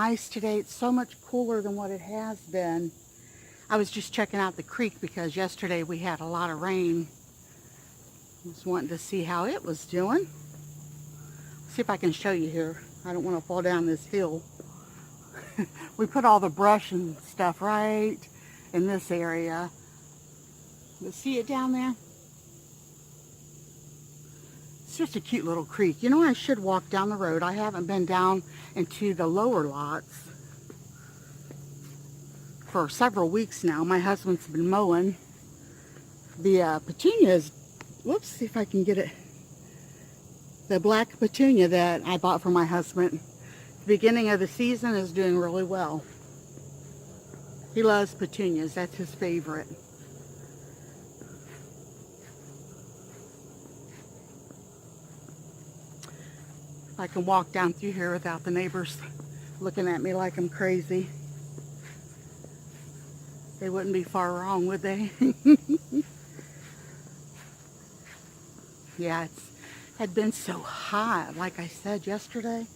Nice today. It's so much cooler than what it has been. I was just checking out the creek because yesterday we had a lot of rain. Just wanting to see how it was doing. See if I can show you here. I don't want to fall down this hill. We put all the brush and stuff right in this area. You see it down there? It's just a cute little creek. You know, I should walk down the road. I haven't been down into the lower lots for several weeks now. My husband's been mowing. The petunias, whoops, see if I can get it. The black petunia that I bought for my husband at the beginning of the season is doing really well. He loves petunias. That's his favorite. If I can walk down through here without the neighbors looking at me like I'm crazy. They wouldn't be far wrong, would they? Yeah, it had been so hot, like I said yesterday,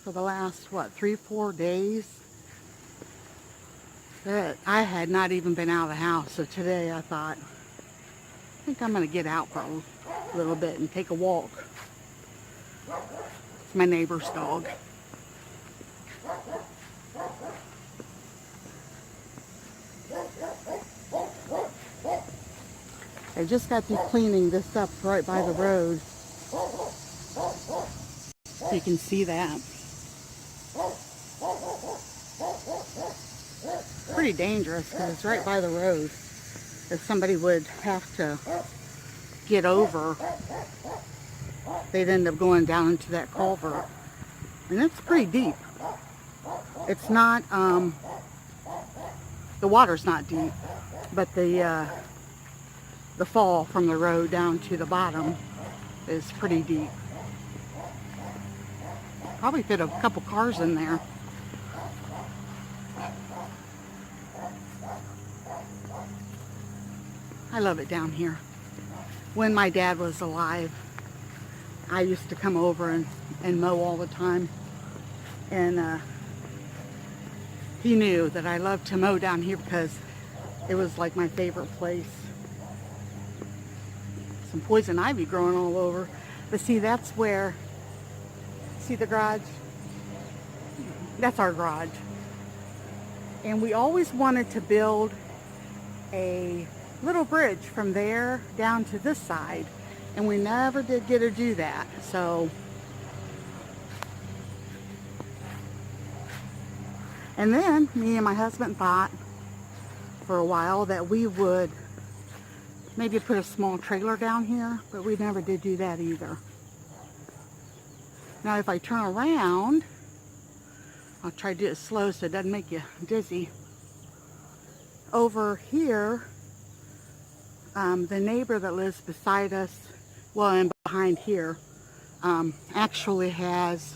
for the last, what, 3-4 days, that I had not even been out of the house. So today I thought, I think I'm going to get out for a little bit and take a walk. It's my neighbor's dog. I just got through cleaning this up right by the road. So you can see that. Pretty dangerous because it's right by the road. If somebody would have to get over, they'd end up going down into that culvert. And it's pretty deep. It's not, the water's not deep, but the fall from the road down to the bottom is pretty deep. Probably fit a couple cars in there. I love it down here. When my dad was alive, I used to come over and mow all the time. And he knew that I loved to mow down here because it was like my favorite place. Some poison ivy growing all over. But see, that's where, see the garage? That's our garage. And we always wanted to build a little bridge from there down to this side. And we never did get to do that. So, and then me and my husband thought for a while that we would maybe put a small trailer down here, but we never did do that either. Now if I turn around, I'll try to do it slow so it doesn't make you dizzy. Over here, the neighbor that lives beside us, well, and behind here, actually has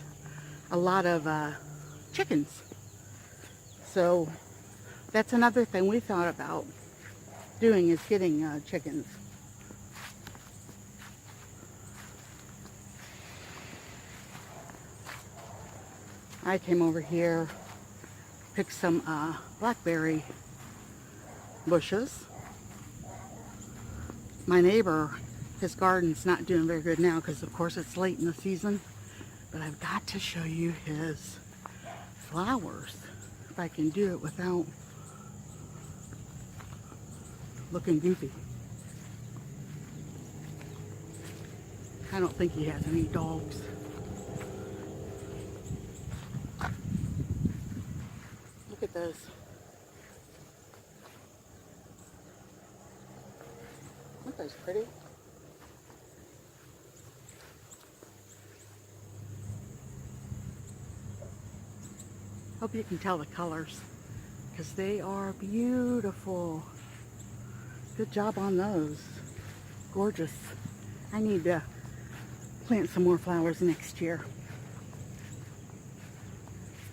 a lot of chickens. So that's another thing we thought about doing, is getting chickens. I came over here, picked some blackberry bushes. My neighbor, his garden's not doing very good now because of course it's late in the season, but I've got to show you his flowers if I can do it without looking goofy. I don't think he has any dogs. Look at those. Aren't those pretty? Hope you can tell the colors because they are beautiful. Good job on those. Gorgeous. I need to plant some more flowers next year.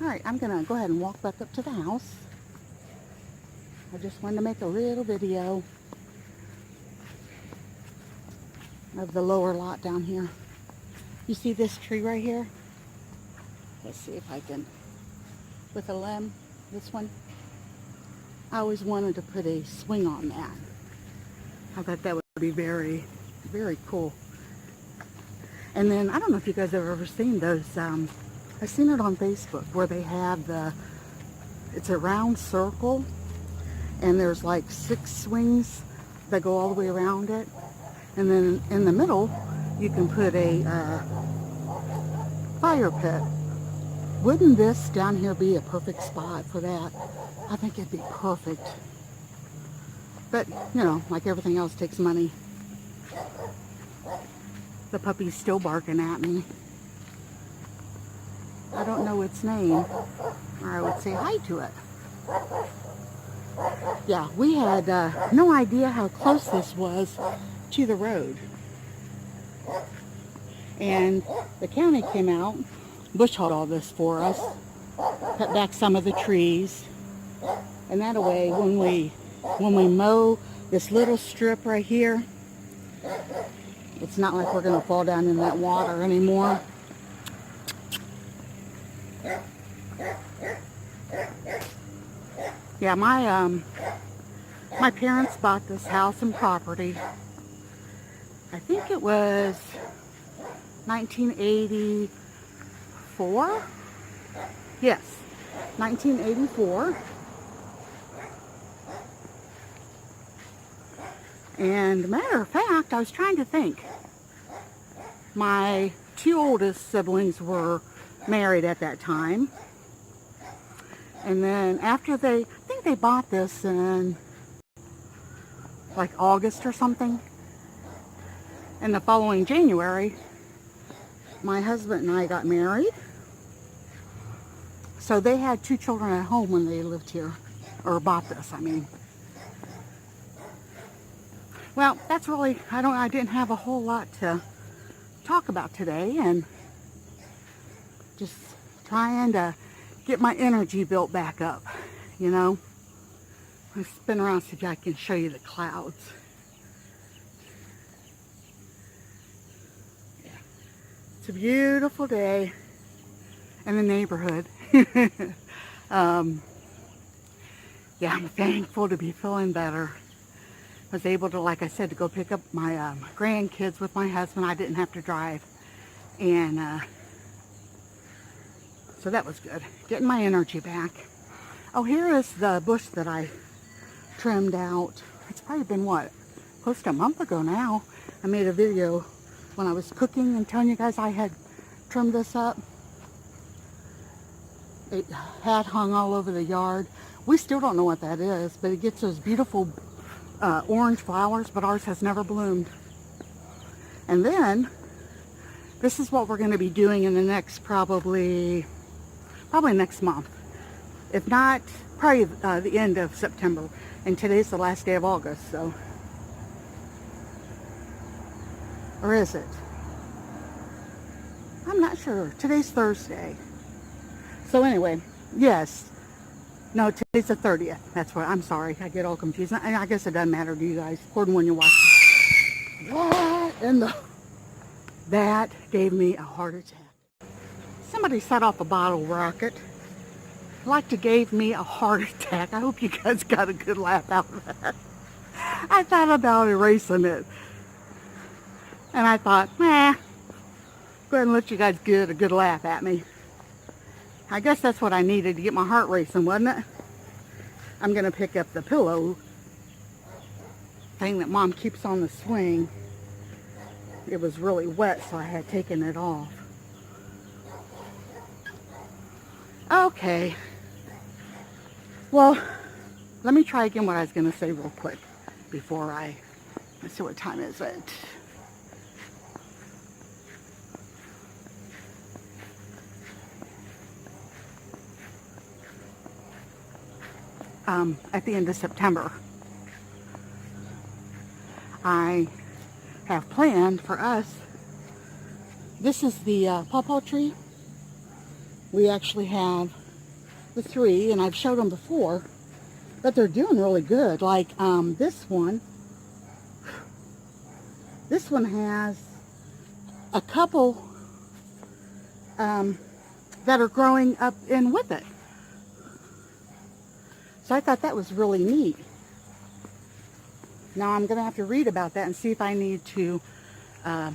Alright, I'm going to go ahead and walk back up to the house. I just wanted to make a little video of the lower lot down here. You see this tree right here? Let's see if I can with a limb. This one. I always wanted to put a swing on that. I thought that would be very, very cool. And then, I don't know if you guys have ever seen those, I've seen it on Facebook where they have it's a round circle and there's like 6 swings that go all the way around it. And then in the middle, you can put a fire pit. Wouldn't this down here be a perfect spot for that? I think it'd be perfect. But, you know, like everything else takes money. The puppy's still barking at me. I don't know its name, or I would say hi to it. Yeah, we had no idea how close this was to the road. And the county came out, bush hauled all this for us, cut back some of the trees, and that way when we mow this little strip right here, it's not like we're going to fall down in that water anymore. Yeah, my parents bought this house and property. I think it was 1984. Yes, 1984. And matter of fact, I was trying to think. My 2 oldest siblings were married at that time. And then after I think they bought this in like August or something. And the following January, my husband and I got married. So they had 2 children at home when they lived here, or bought this, I mean. Well, that's really, I didn't have a whole lot to talk about today, and just trying to get my energy built back up, you know. I'll spin around so I can show you the clouds. Yeah. It's a beautiful day in the neighborhood. Yeah, I'm thankful to be feeling better. I was able to, like I said, to go pick up my grandkids with my husband. I didn't have to drive. And so that was good. Getting my energy back. Oh, here is the bush that I trimmed out. It's probably been, what, close to a month ago now. I made a video when I was cooking and telling you guys I had trimmed this up. It had hung all over the yard. We still don't know what that is, but it gets those beautiful orange flowers, but ours has never bloomed. And then this is what we're going to be doing in the next probably next month, if not probably the end of September, and today's the last day of August, so, or is it? I'm not sure. Today's Thursday. So anyway, yes. No, today's the 30th. That's what, I'm sorry. I get all confused. I guess it doesn't matter to you guys, according when you watch it. What in the... That gave me a heart attack. Somebody set off a bottle rocket. Like to gave me a heart attack. I hope you guys got a good laugh out of that. I thought about erasing it. And I thought, go ahead and let you guys get a good laugh at me. I guess that's what I needed to get my heart racing, wasn't it? I'm going to pick up the pillow thing that Mom keeps on the swing. It was really wet, so I had taken it off. Okay. Well, let me try again what I was going to say real quick before let's see, what time is it? At the end of September. I have planned for us, this is the pawpaw tree. We actually have the 3, and I've showed them before, but they're doing really good. Like this one has a couple that are growing up in with it. So I thought that was really neat. Now I'm going to have to read about that and see if I need to cut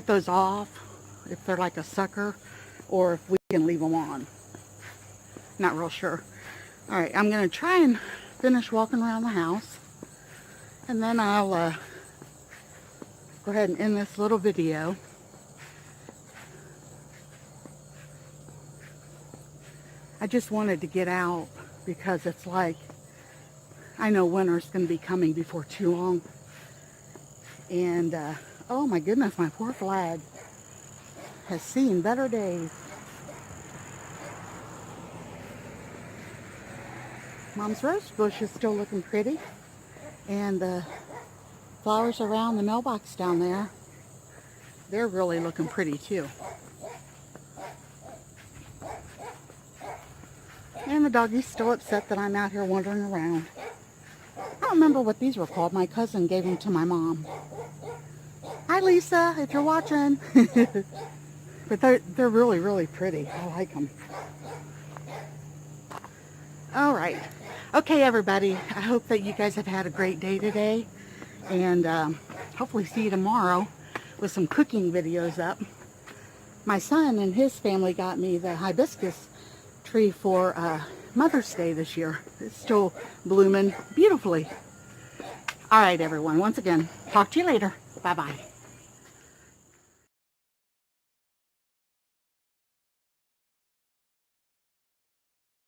those off, if they're like a sucker, or if we can leave them on. Not real sure. Alright, I'm going to try and finish walking around the house, and then I'll go ahead and end this little video. I just wanted to get out because it's like, I know winter's going to be coming before too long. And, oh my goodness, my poor flag has seen better days. Mom's rose bush is still looking pretty. And the flowers around the mailbox down there, they're really looking pretty too. And the doggy's still upset that I'm out here wandering around. I don't remember what these were called. My cousin gave them to my mom. Hi, Lisa, if you're watching. But they're really, really pretty. I like them. All right. Okay, everybody. I hope that you guys have had a great day today. And hopefully see you tomorrow with some cooking videos up. My son and his family got me the hibiscus tree for Mother's Day this year. It's still blooming beautifully. All right, everyone. Once again, talk to you later. Bye-bye.